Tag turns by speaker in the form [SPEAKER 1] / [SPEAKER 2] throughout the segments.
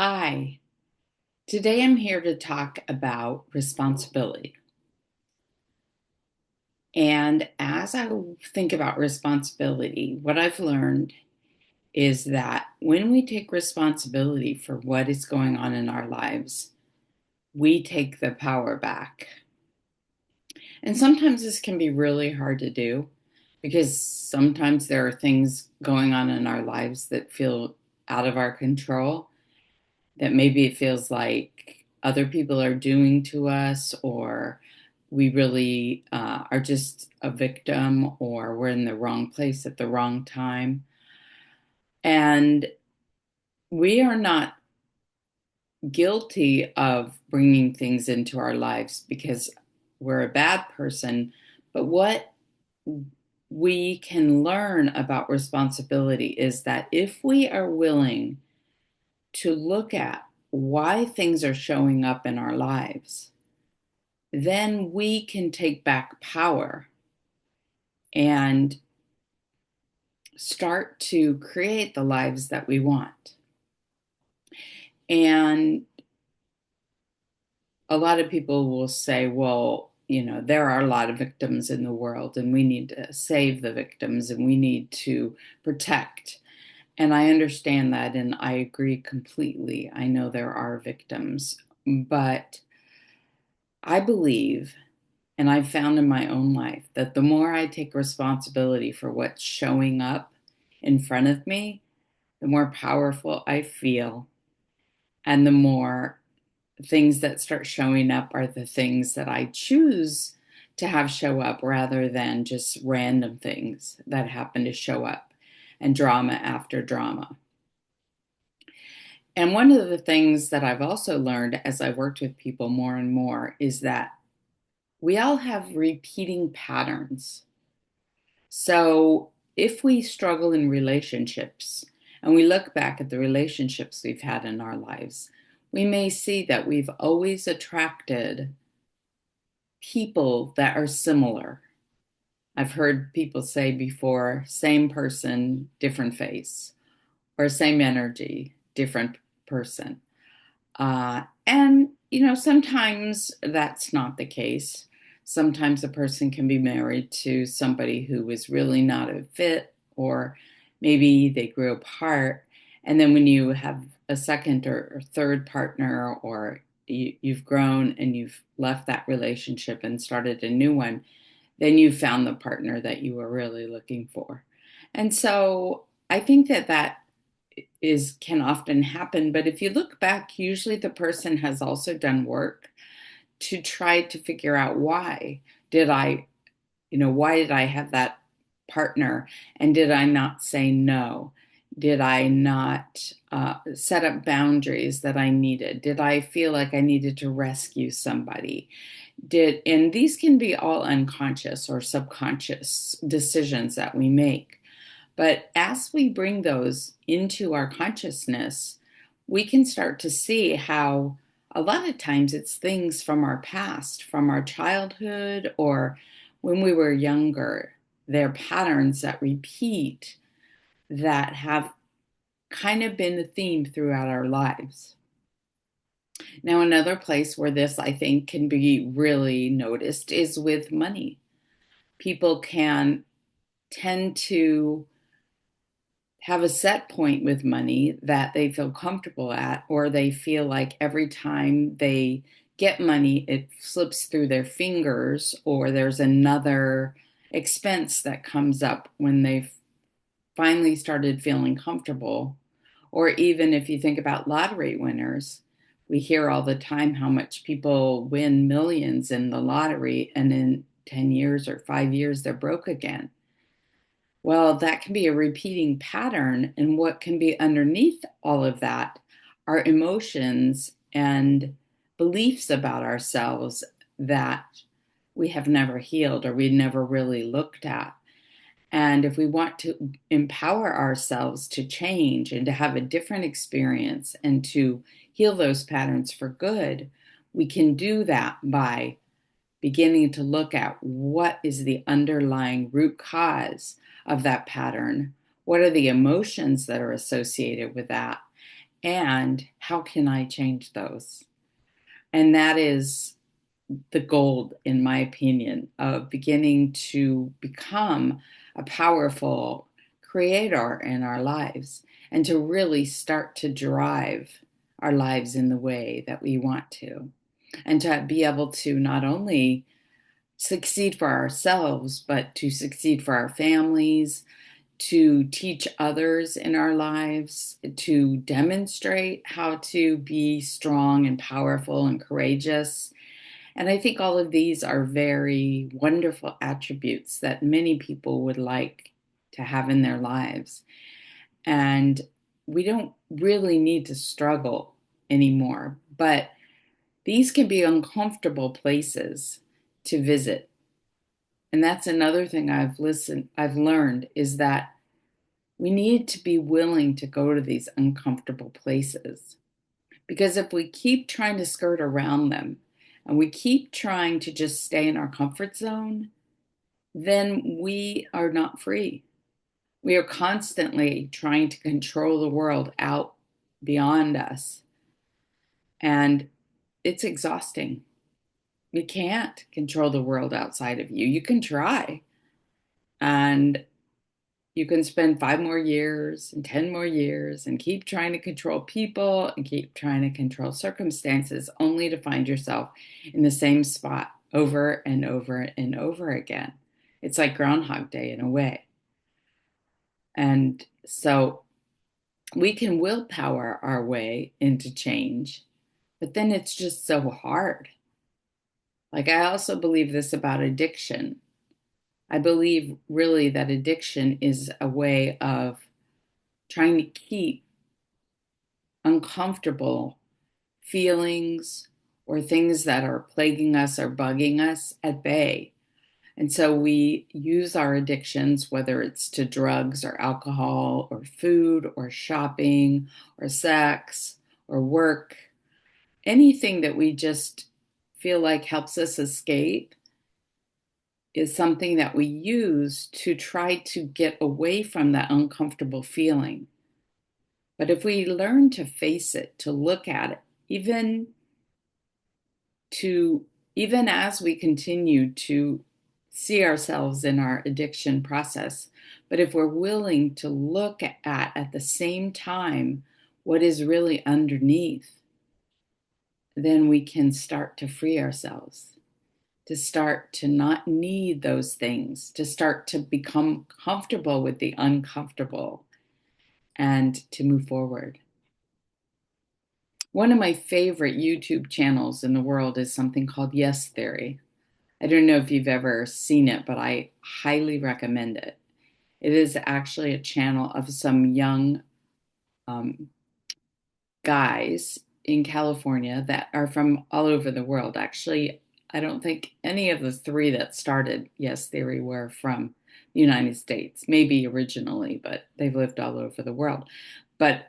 [SPEAKER 1] Hi, today I'm here to talk about responsibility. And as I think about responsibility, what I've learned is that when we take responsibility for what is going on in our lives, we take the power back. And sometimes this can be really hard to do because sometimes there are things going on in our lives that feel out of our control, that maybe it feels like other people are doing to us, or we really are just a victim, or we're in the wrong place at the wrong time. And we are not guilty of bringing things into our lives because we're a bad person. But what we can learn about responsibility is that if we are willing to look at why things are showing up in our lives, then we can take back power and start to create the lives that we want. And a lot of people will say, well, there are a lot of victims in the world, and we need to save the victims and we need to protect. And I understand that, and I agree completely. I know there are victims, but I believe, and I've found in my own life, that the more I take responsibility for what's showing up in front of me, the more powerful I feel. And the more things that start showing up are the things that I choose to have show up rather than just random things that happen to show up and drama after drama. And one of the things that I've also learned as I've worked with people more and more is that we all have repeating patterns. So if we struggle in relationships and we look back at the relationships we've had in our lives, we may see that we've always attracted people that are similar. I've heard people say before, same person, different face, or same energy, different person. And sometimes that's not the case. Sometimes a person can be married to somebody who is really not a fit, or maybe they grew apart. And then when you have a second or third partner, or you've grown and you've left that relationship and started a new one, then you found the partner that you were really looking for. And so I think that is can often happen, but if you look back, usually the person has also done work to try to figure out did I why did I have that partner, and did I not say no? Did I not set up boundaries that I needed? Did I feel like I needed to rescue somebody? And these can be all unconscious or subconscious decisions that we make. But as we bring those into our consciousness, we can start to see how a lot of times it's things from our past, from our childhood, or when we were younger. They're patterns that repeat, that have kind of been a theme throughout our lives. Now, another place where this, I think, can be really noticed is with money. People can tend to have a set point with money that they feel comfortable at, or they feel like every time they get money, it slips through their fingers, or there's another expense that comes up when they've finally started feeling comfortable. Or even if you think about lottery winners, we hear all the time how much people win millions in the lottery, and in 10 years or 5 years, they're broke again. Well, that can be a repeating pattern. And what can be underneath all of that are emotions and beliefs about ourselves that we have never healed, or we never really looked at. And if we want to empower ourselves to change and to have a different experience and to heal those patterns for good, we can do that by beginning to look at what is the underlying root cause of that pattern. What are the emotions that are associated with that? And how can I change those? And that is the goal, in my opinion, of beginning to become a powerful creator in our lives and to really start to drive our lives in the way that we want to. And to be able to not only succeed for ourselves, but to succeed for our families, to teach others in our lives, to demonstrate how to be strong and powerful and courageous. And I think all of these are very wonderful attributes that many people would like to have in their lives. And we don't really need to struggle anymore, but these can be uncomfortable places to visit. And that's another thing I've learned is that we need to be willing to go to these uncomfortable places. Because if we keep trying to skirt around them and we keep trying to just stay in our comfort zone, then we are not free. We are constantly trying to control the world out beyond us. And it's exhausting. You can't control the world outside of you. You can try. And you can spend 5 more years and 10 more years and keep trying to control people and keep trying to control circumstances only to find yourself in the same spot over and over and over again. It's like Groundhog Day in a way. And so we can willpower our way into change, but then it's just so hard. Like, I also believe this about addiction. I believe really that addiction is a way of trying to keep uncomfortable feelings or things that are plaguing us or bugging us at bay. And so we use our addictions, whether it's to drugs or alcohol or food or shopping or sex or work, anything that we just feel like helps us escape is something that we use to try to get away from that uncomfortable feeling. But if we learn to face it, to look at it, to even as we continue to see ourselves in our addiction process, but if we're willing to look at the same time what is really underneath, then we can start to free ourselves, to start to not need those things, to start to become comfortable with the uncomfortable and to move forward. One of my favorite YouTube channels in the world is something called Yes Theory. I don't know if you've ever seen it, but I highly recommend it. It is actually a channel of some young um, guys in California that are from all over the world. Actually, I don't think any of the three that started Yes Theory were from the United States, maybe originally, but they've lived all over the world. But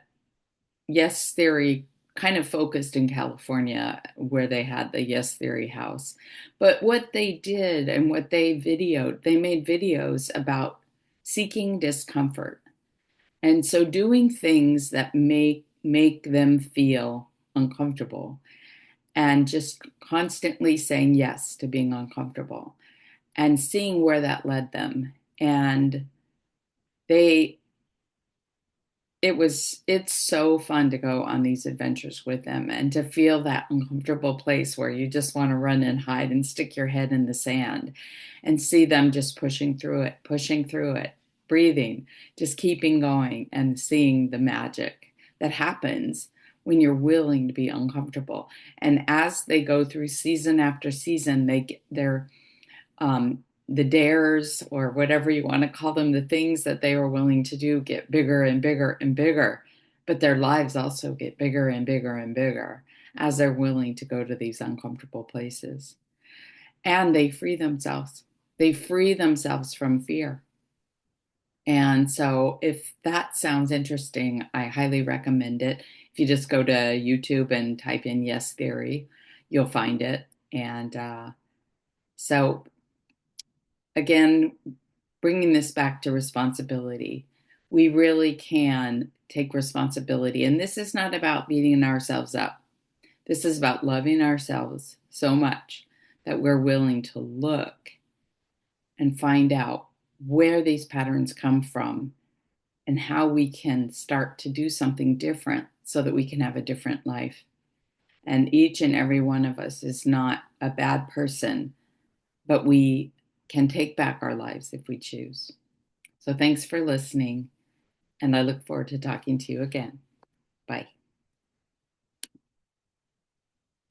[SPEAKER 1] Yes Theory kind of focused in California where they had the Yes Theory house. But what they did and what they made videos about seeking discomfort. And so doing things that make them feel uncomfortable and just constantly saying yes to being uncomfortable and seeing where that led them. And they it's so fun to go on these adventures with them and to feel that uncomfortable place where you just want to run and hide and stick your head in the sand and see them just pushing through it, breathing, just keeping going and seeing the magic that happens when you're willing to be uncomfortable. And as they go through season after season, the dares or whatever you want to call them, the things that they are willing to do get bigger and bigger and bigger. But their lives also get bigger and bigger and bigger as they're willing to go to these uncomfortable places. And they free themselves. They free themselves from fear. And so, if that sounds interesting, I highly recommend it. If you just go to YouTube and type in Yes Theory, you'll find it. And so, again, bringing this back to responsibility, we really can take responsibility. And this is not about beating ourselves up. This is about loving ourselves so much that we're willing to look and find out where these patterns come from and how we can start to do something different so that we can have a different life. And each and every one of us is not a bad person, but we can take back our lives if we choose. So thanks for listening, and I look forward to talking to you again. Bye.